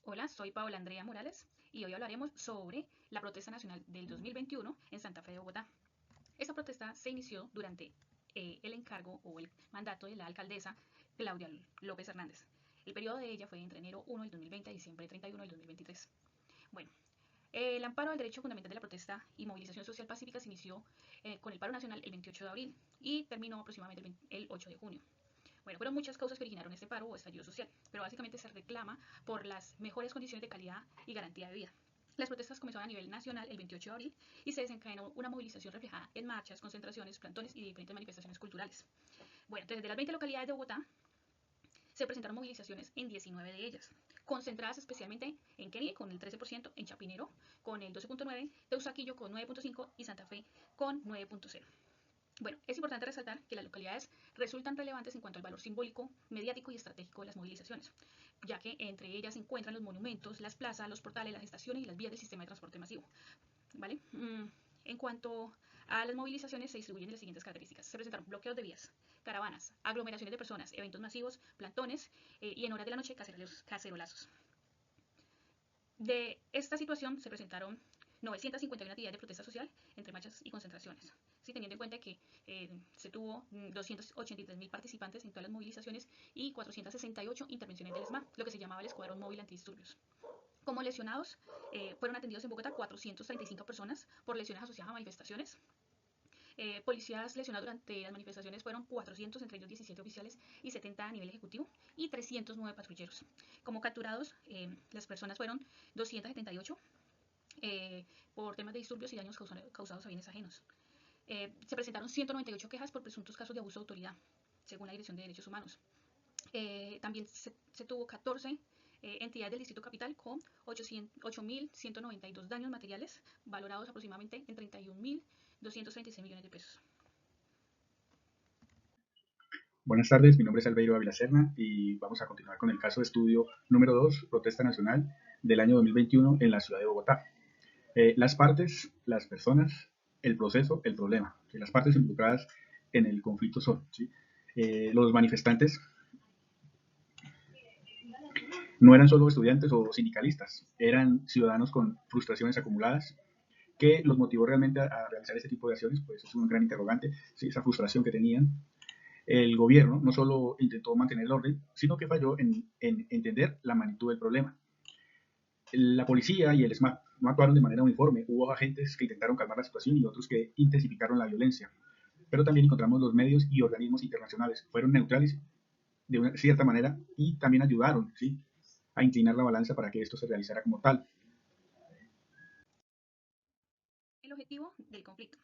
Hola, soy Paola Andrea Morales y hoy hablaremos sobre la protesta nacional del 2021 en Santa Fe de Bogotá. Esta protesta se inició durante el encargo o el mandato de la alcaldesa Claudia López Hernández. El periodo de ella fue entre enero 1 del 2020 a diciembre 31 del 2023. Bueno, el amparo al derecho fundamental de la protesta y movilización social pacífica se inició con el paro nacional el 28 de abril y terminó aproximadamente el 8 de junio. Bueno, fueron muchas causas que originaron este paro o estallido social, pero básicamente se reclama por las mejores condiciones de calidad y garantía de vida. Las protestas comenzaron a nivel nacional el 28 de abril y se desencadenó una movilización reflejada en marchas, concentraciones, plantones y diferentes manifestaciones culturales. Bueno, desde las 20 localidades de Bogotá se presentaron movilizaciones en 19 de ellas, concentradas especialmente en Kennedy con el 13%, en Chapinero con el 12.9%, Teusaquillo con 9.5% y Santa Fe con 9.0%. Bueno, es importante resaltar que las localidades resultan relevantes en cuanto al valor simbólico, mediático y estratégico de las movilizaciones, ya que entre ellas se encuentran los monumentos, las plazas, los portales, las estaciones y las vías del sistema de transporte masivo. ¿Vale? En cuanto a las movilizaciones, se distribuyen de las siguientes características. Se presentaron bloqueos de vías, caravanas, aglomeraciones de personas, eventos masivos, plantones y en horas de la noche cacerolazos. De esta situación se presentaron 951 actividades de protesta social entre marchas y concentraciones. Sí, teniendo en cuenta que se tuvo 283.000 participantes en todas las movilizaciones y 468 intervenciones del ESMA, lo que se llamaba el Escuadrón Móvil Antidisturbios. Como lesionados, fueron atendidos en Bogotá 435 personas por lesiones asociadas a manifestaciones. Policías lesionados durante las manifestaciones fueron 400, entre ellos 17 oficiales y 70 a nivel ejecutivo, y 309 patrulleros. Como capturados, las personas fueron 278 por temas de disturbios y daños causados a bienes ajenos. Se presentaron 198 quejas por presuntos casos de abuso de autoridad, según la Dirección de Derechos Humanos. También se tuvo 14 entidades del Distrito Capital con 8.192 daños materiales, valorados aproximadamente en 31.236 millones de pesos. Buenas tardes, mi nombre es Albeiro Ávila Serna y vamos a continuar con el caso de estudio número 2, protesta nacional del año 2021 en la ciudad de Bogotá. Las partes, las personas, el proceso, el problema. Las partes involucradas en el conflicto son, ¿sí? Los manifestantes no eran solo estudiantes o sindicalistas, eran ciudadanos con frustraciones acumuladas que los motivó realmente a realizar este tipo de acciones. Pues es un gran interrogante, ¿sí? Esa frustración que tenían. El gobierno no solo intentó mantener el orden, sino que falló en entender la magnitud del problema. La policía y el SMAT no actuaron de manera uniforme. Hubo agentes que intentaron calmar la situación y otros que intensificaron la violencia. Pero también encontramos los medios y organismos internacionales. Fueron neutrales de una cierta manera y también ayudaron, ¿sí?, a inclinar la balanza para que esto se realizara como tal. El objetivo del conflicto.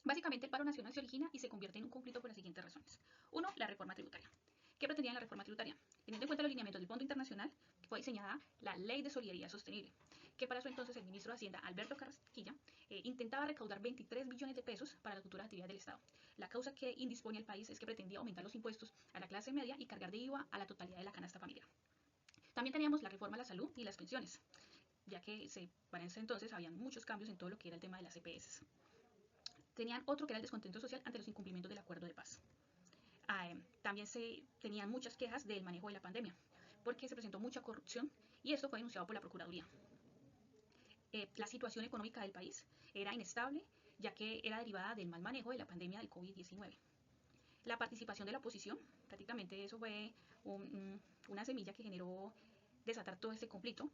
Básicamente, el paro nacional se origina y se convierte en un conflicto por las siguientes razones. Uno, la reforma tributaria. ¿Qué pretendía la reforma tributaria? Teniendo en cuenta los lineamientos del Fondo Internacional, fue diseñada la Ley de Solidaridad Sostenible, que para eso entonces el ministro de Hacienda, Alberto Carrasquilla, intentaba recaudar 23 billones de pesos para las futuras actividades del Estado. La causa que indisponía el país es que pretendía aumentar los impuestos a la clase media y cargar de IVA a la totalidad de la canasta familiar. También teníamos la reforma a la salud y las pensiones, ya que para ese entonces habían muchos cambios en todo lo que era el tema de las EPS. Tenían otro que era el descontento social ante los incumplimientos del acuerdo de paz. También se tenían muchas quejas del manejo de la pandemia, porque se presentó mucha corrupción y esto fue denunciado por la Procuraduría. La situación económica del país era inestable, ya que era derivada del mal manejo de la pandemia del COVID-19. La participación de la oposición, prácticamente eso fue una semilla que generó desatar todo este conflicto,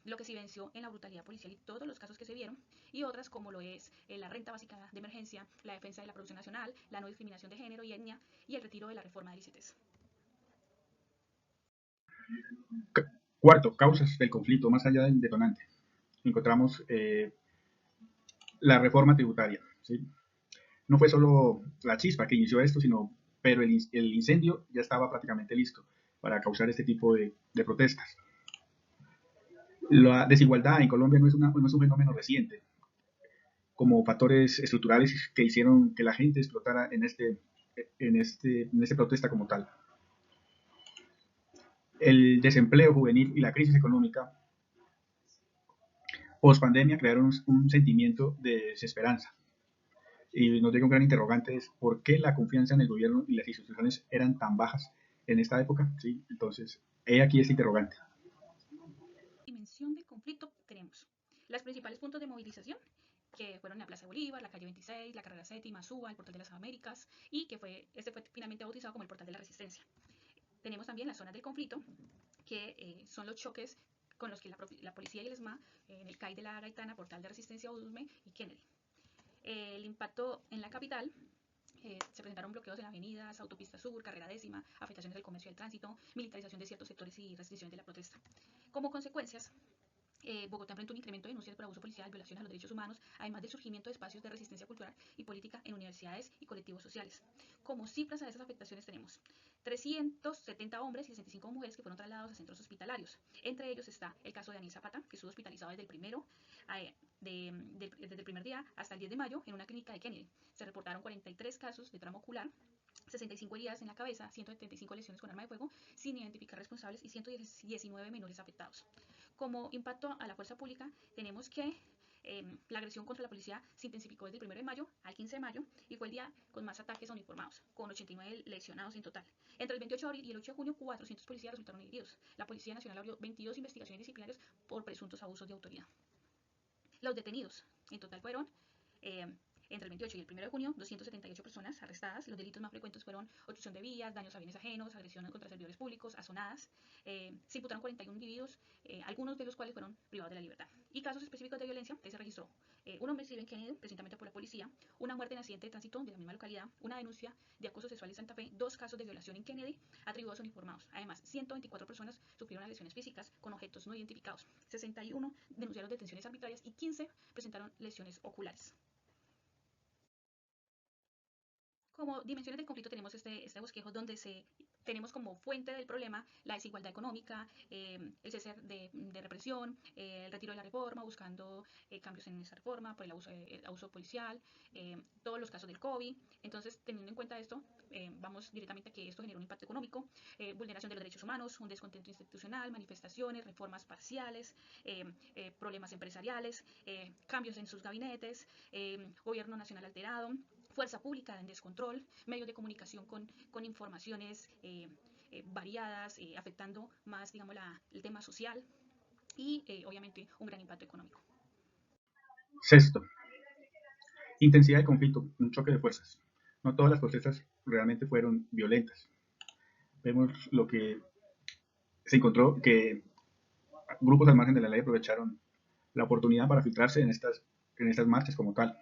lo que se venció en la brutalidad policial y todos los casos que se vieron, y otras como lo es la renta básica de emergencia, la defensa de la producción nacional, la no discriminación de género y etnia y el retiro de la reforma del ICETES. Cuarto, causas del conflicto más allá del detonante. Encontramos la reforma tributaria, ¿sí? No fue solo la chispa que inició esto, pero el incendio ya estaba prácticamente listo para causar este tipo de protestas. La desigualdad en Colombia no es un fenómeno reciente, como factores estructurales que hicieron que la gente explotara en esta protesta como tal. El desempleo juvenil y la crisis económica post pandemia crearon un sentimiento de desesperanza. Y nos llega un gran interrogante: es ¿por qué la confianza en el gobierno y las instituciones eran tan bajas en esta época? ¿Sí? Entonces, he aquí este interrogante. organización del conflicto tenemos los principales puntos de movilización, que fueron la Plaza de Bolívar, la calle 26, la carrera séptima, Suba, el Portal de las Américas, y que este fue finalmente bautizado como el Portal de la Resistencia. Tenemos también las zonas del conflicto, que son los choques con los que la policía y el ESMA, en el CAI de la Gaitana, Portal de Resistencia, Udusme y Kennedy. El impacto en la capital, se presentaron bloqueos en avenidas, autopista sur, carrera décima, afectaciones del comercio y el tránsito, militarización de ciertos sectores y restricciones de la protesta. Como consecuencias, Bogotá enfrenta un incremento de denuncias por abuso policial, violaciones a los derechos humanos, además del surgimiento de espacios de resistencia cultural y política en universidades y colectivos sociales. Como cifras a esas afectaciones tenemos 370 hombres y 65 mujeres que fueron trasladados a centros hospitalarios. Entre ellos está el caso de Daniel Zapata, que estuvo hospitalizado desde el primer día hasta el 10 de mayo en una clínica de Kennedy. Se reportaron 43 casos de trauma ocular, 65 heridas en la cabeza, 175 lesiones con arma de fuego sin identificar responsables y 119 menores afectados. Como impacto a la fuerza pública, tenemos que la agresión contra la policía se intensificó desde el 1 de mayo al 15 de mayo y fue el día con más ataques a uniformados, con 89 lesionados en total. Entre el 28 de abril y el 8 de junio, 400 policías resultaron heridos. La Policía Nacional abrió 22 investigaciones disciplinarias por presuntos abusos de autoridad. Los detenidos, en total fueron entre el 28 y el 1 de junio, 278 personas arrestadas. Los delitos más frecuentes fueron obstrucción de vías, daños a bienes ajenos, agresión contra servidores públicos, azonadas. Se imputaron 41 individuos, algunos de los cuales fueron privados de la libertad. Y casos específicos de violencia, se registró un homicidio en Kennedy, presuntamente por la policía, una muerte en accidente de tránsito de la misma localidad, una denuncia de acoso sexual en Santa Fe, 2 casos de violación en Kennedy, atribuidos a uniformados. Además, 124 personas sufrieron lesiones físicas con objetos no identificados, 61 denunciaron detenciones arbitrarias y 15 presentaron lesiones oculares. Como dimensiones del conflicto tenemos este bosquejo donde tenemos como fuente del problema la desigualdad económica, el cese de represión, el retiro de la reforma, buscando cambios en esa reforma por el abuso policial, todos los casos del COVID. Entonces, teniendo en cuenta esto, vamos directamente a que esto genera un impacto económico, vulneración de los derechos humanos, un descontento institucional, manifestaciones, reformas parciales, problemas empresariales, cambios en sus gabinetes, gobierno nacional alterado, fuerza pública en descontrol, medios de comunicación con informaciones variadas, afectando más, digamos, el tema social y obviamente un gran impacto económico. Sexto, intensidad del conflicto, un choque de fuerzas. No todas las protestas realmente fueron violentas. Vemos lo que se encontró, que grupos al margen de la ley aprovecharon la oportunidad para filtrarse en estas marchas como tal.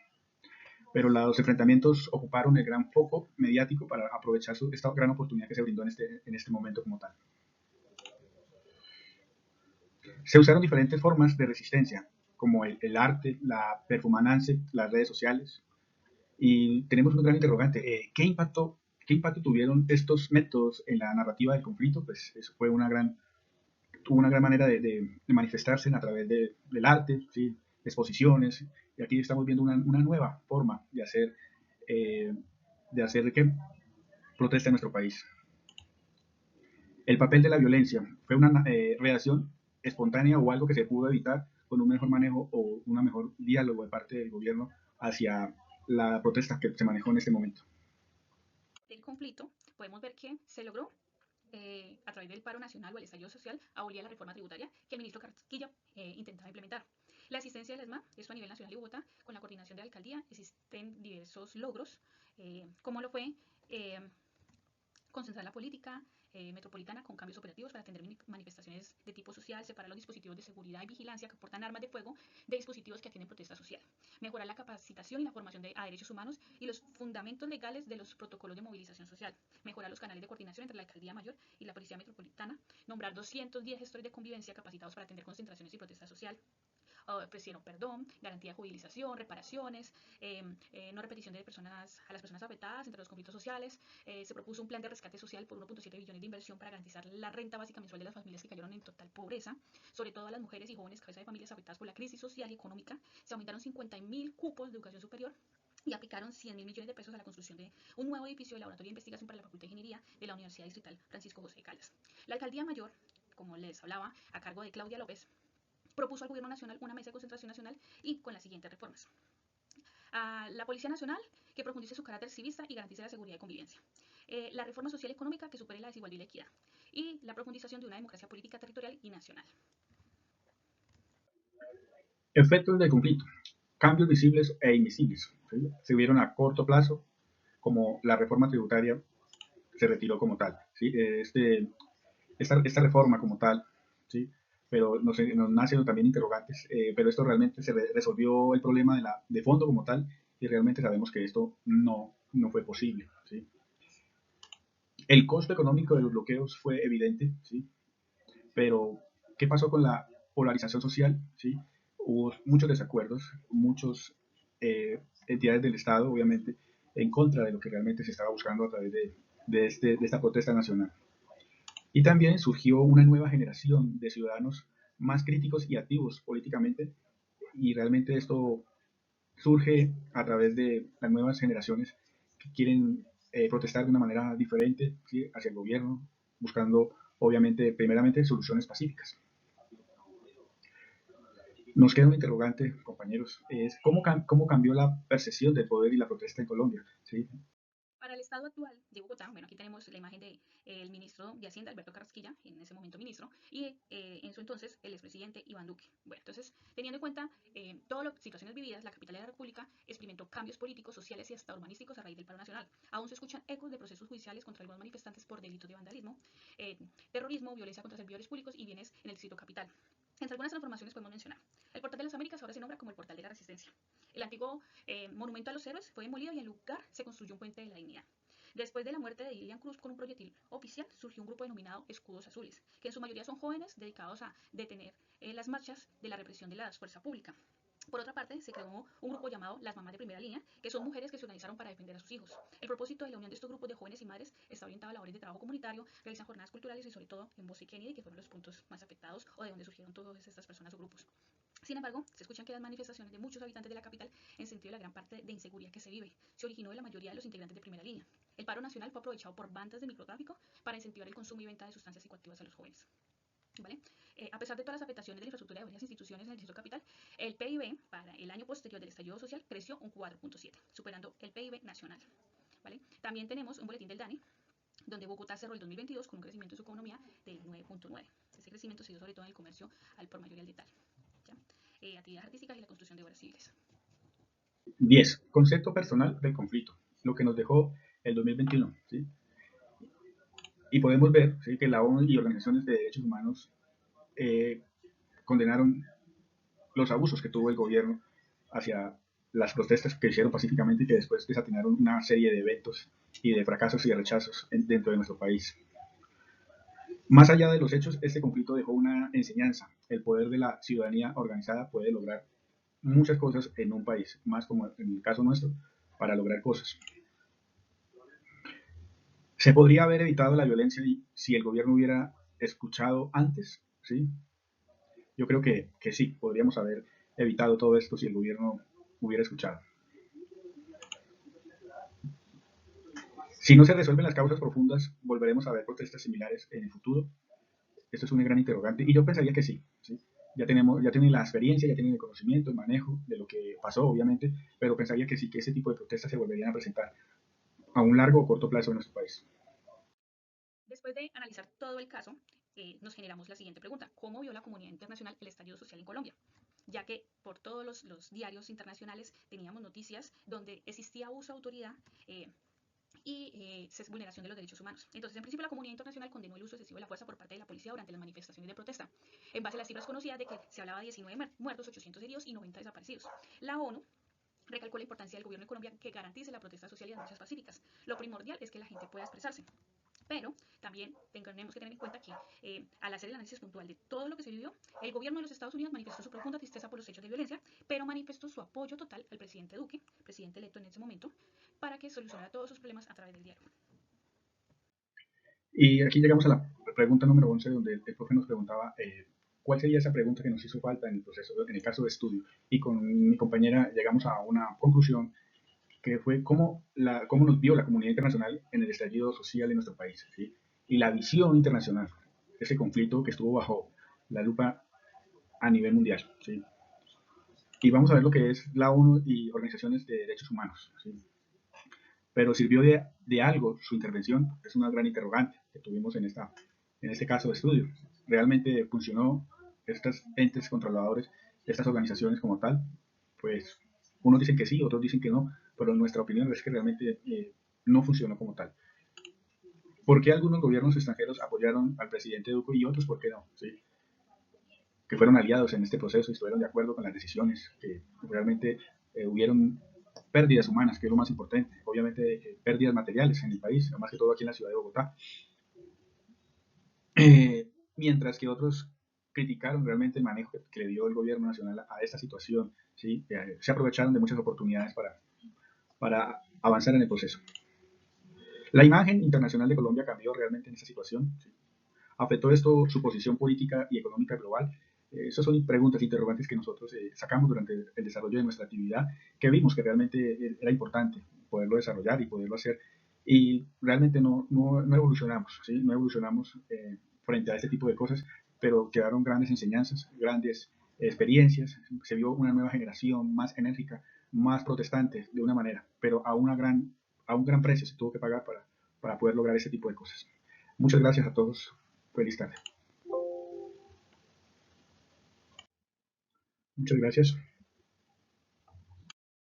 Pero los enfrentamientos ocuparon el gran foco mediático para aprovechar esta gran oportunidad que se brindó en este momento como tal. Se usaron diferentes formas de resistencia, como el arte, la performance, las redes sociales, y tenemos un gran interrogante. ¿Qué impacto tuvieron estos métodos en la narrativa del conflicto? Pues eso fue tuvo una gran manera de manifestarse a través del arte, ¿sí? Exposiciones, y aquí estamos viendo una nueva forma de hacer ¿qué? Protesta en nuestro país. El papel de la violencia fue una reacción espontánea o algo que se pudo evitar con un mejor manejo o un mejor diálogo de parte del gobierno hacia la protesta que se manejó en este momento. Del conflicto podemos ver que se logró a través del paro nacional o el estallido social, abolir la reforma tributaria que el ministro Carrasquilla intentaba implementar. La asistencia del ESMA, esto a nivel nacional de Bogotá, con la coordinación de la alcaldía, existen diversos logros, como lo fue concentrar la política metropolitana con cambios operativos para atender manifestaciones de tipo social, separar los dispositivos de seguridad y vigilancia que portan armas de fuego de dispositivos que atienden protesta social, mejorar la capacitación y la formación a derechos humanos y los fundamentos legales de los protocolos de movilización social, mejorar los canales de coordinación entre la alcaldía mayor y la policía metropolitana, nombrar 210 gestores de convivencia capacitados para atender concentraciones y protesta social, ofrecieron perdón, garantía de judicialización, reparaciones, no repetición de a las personas afectadas entre los conflictos sociales. Se propuso un plan de rescate social por 1.7 billones de inversión para garantizar la renta básica mensual de las familias que cayeron en total pobreza, sobre todo a las mujeres y jóvenes cabeza de familias afectadas por la crisis social y económica. Se aumentaron 50.000 cupos de educación superior y aplicaron 100.000 millones de pesos a la construcción de un nuevo edificio de laboratorio de investigación para la Facultad de Ingeniería de la Universidad Distrital Francisco José de Caldas. La alcaldía mayor, como les hablaba, a cargo de Claudia López, propuso al gobierno nacional una mesa de concentración nacional y con las siguientes reformas. A la Policía Nacional, que profundice su carácter civista y garantice la seguridad y convivencia. La reforma social y económica, que supere la desigualdad y la equidad. Y la profundización de una democracia política territorial y nacional. Efectos del conflicto. Cambios visibles e invisibles. ¿Sí? Se vieron a corto plazo, como la reforma tributaria se retiró como tal. ¿Sí? Esta reforma como tal, ¿sí? Pero nos nacen también interrogantes, pero esto realmente resolvió el problema de fondo como tal, y realmente sabemos que esto no fue posible. ¿Sí? El costo económico de los bloqueos fue evidente, ¿sí? Pero ¿qué pasó con la polarización social? ¿Sí? Hubo muchos desacuerdos, muchas entidades del Estado, obviamente, en contra de lo que realmente se estaba buscando a través de esta protesta nacional. Y también surgió una nueva generación de ciudadanos más críticos y activos políticamente, y realmente esto surge a través de las nuevas generaciones que quieren protestar de una manera diferente, ¿sí? Hacia el gobierno, buscando obviamente primeramente soluciones pacíficas. Nos queda un interrogante, compañeros, es cómo cambió la percepción del poder y la protesta en Colombia. ¿Sí? Para el estado actual de Bogotá, bueno, aquí tenemos la imagen del ministro de Hacienda, Alberto Carrasquilla, en ese momento ministro, y en su entonces el expresidente Iván Duque. Bueno, entonces, teniendo en cuenta todas las situaciones vividas, la capital de la República experimentó cambios políticos, sociales y hasta urbanísticos a raíz del paro nacional. Aún se escuchan ecos de procesos judiciales contra algunos manifestantes por delitos de vandalismo, terrorismo, violencia contra servidores públicos y bienes en el distrito capital. Entre algunas transformaciones podemos mencionar: el Portal de las Américas ahora se nombra como el Portal de la Resistencia. El antiguo monumento a los héroes fue demolido y en lugar se construyó un puente de la dignidad. Después de la muerte de Lilian Cruz con un proyectil oficial, surgió un grupo denominado Escudos Azules, que en su mayoría son jóvenes dedicados a detener las marchas de la represión de la fuerza pública. Por otra parte, se creó un grupo llamado Las Mamás de Primera Línea, que son mujeres que se organizaron para defender a sus hijos. El propósito de la unión de estos grupos de jóvenes y madres está orientado a labores de trabajo comunitario, realizan jornadas culturales y sobre todo en Bosse y Kennedy, que fueron los puntos más afectados o de donde surgieron todas estas personas o grupos. Sin embargo, se escuchan que las manifestaciones de muchos habitantes de la capital, en sentido de la gran parte de inseguridad que se vive, se originó de la mayoría de los integrantes de primera línea. El paro nacional fue aprovechado por bandas de microtráfico para incentivar el consumo y venta de sustancias psicoactivas a los jóvenes. ¿Vale? A pesar de todas las afectaciones de la infraestructura de varias instituciones en el distrito capital, el PIB para el año posterior del estallido social creció un 4.7, superando el PIB nacional. ¿Vale? También tenemos un boletín del DANE, donde Bogotá cerró el 2022 con un crecimiento de su economía del 9.9. Ese crecimiento se dio sobre todo en el comercio al por mayor y al detal. Actividades artísticas y la construcción de obras civiles. 10. Concepto personal del conflicto, lo que nos dejó el 2021. ¿Sí? Y podemos ver, ¿sí?, que la ONU y organizaciones de derechos humanos eh, condenaron los abusos que tuvo el gobierno hacia las protestas que hicieron pacíficamente y que después desatinaron una serie de eventos y de fracasos y de rechazos dentro de nuestro país. Más allá de los hechos, este conflicto dejó una enseñanza. El poder de la ciudadanía organizada puede lograr muchas cosas en un país, más como en el caso nuestro, para lograr cosas. ¿Se podría haber evitado la violencia si el gobierno hubiera escuchado antes? ¿Sí? Yo creo que sí, podríamos haber evitado todo esto si el gobierno hubiera escuchado. Si no se resuelven las causas profundas, ¿volveremos a ver protestas similares en el futuro? Esto es un gran interrogante y yo pensaría que sí. ¿Sí? Ya tienen la experiencia, ya tienen el conocimiento, el manejo de lo que pasó, obviamente, pero pensaría que sí, que ese tipo de protestas se volverían a presentar a un largo o corto plazo en nuestro país. Después de analizar todo el caso, nos generamos la siguiente pregunta: ¿cómo vio la comunidad internacional el estallido social en Colombia? Ya que por todos los diarios internacionales teníamos noticias donde existía abuso de autoridad y vulneración de los derechos humanos. Entonces, en principio, la comunidad internacional condenó el uso excesivo de la fuerza por parte de la policía durante las manifestaciones de protesta, en base a las cifras conocidas de que se hablaba de 19 muertos, 800 heridos y 90 desaparecidos. La ONU recalcó la importancia del gobierno de Colombia que garantice la protesta social y las marchas pacíficas. Lo primordial es que la gente pueda expresarse. Pero también tenemos que tener en cuenta que al hacer el análisis puntual de todo lo que se vivió, el gobierno de los Estados Unidos manifestó su profunda tristeza por los hechos de violencia, pero manifestó su apoyo total al presidente Duque, presidente electo en ese momento, para que solucionara todos sus problemas a través del diálogo. Y aquí llegamos a la pregunta número 11, donde el profe nos preguntaba cuál sería esa pregunta que nos hizo falta en el proceso, en el caso de estudio. Y con mi compañera llegamos a una conclusión que fue cómo nos vio la comunidad internacional en el estallido social en nuestro país, ¿sí? Y la visión internacional, ese conflicto que estuvo bajo la lupa a nivel mundial, ¿sí? Y vamos a ver lo que es la ONU y organizaciones de derechos humanos, ¿sí? Pero sirvió de algo su intervención, es una gran interrogante que tuvimos en este caso de estudio. ¿Realmente funcionó estos entes controladores? estas organizaciones como tal, pues unos dicen que sí, otros dicen que no, pero nuestra opinión es que realmente no funcionó como tal. ¿Por qué algunos gobiernos extranjeros apoyaron al presidente Duque y otros por qué no? ¿Sí? Que fueron aliados en este proceso y estuvieron de acuerdo con las decisiones, que realmente hubieron pérdidas humanas, que es lo más importante, obviamente pérdidas materiales en el país, más que todo aquí en la ciudad de Bogotá, mientras que otros criticaron realmente el manejo que le dio el gobierno nacional a esta situación, ¿sí? Se aprovecharon de muchas oportunidades para avanzar en el proceso. La imagen internacional de Colombia cambió realmente en esta situación, ¿sí? ¿Afectó esto su posición política y económica global? Esas son preguntas, interrogantes que nosotros sacamos durante el desarrollo de nuestra actividad, que vimos que realmente era importante poderlo desarrollar y poderlo hacer. Y realmente no evolucionamos, ¿sí? No evolucionamos frente a este tipo de cosas, pero quedaron grandes enseñanzas, grandes experiencias. Se vio una nueva generación más enérgica, más protestante de una manera, pero a un gran precio se tuvo que pagar para poder lograr ese tipo de cosas. Muchas gracias a todos. Feliz tarde. Muchas gracias.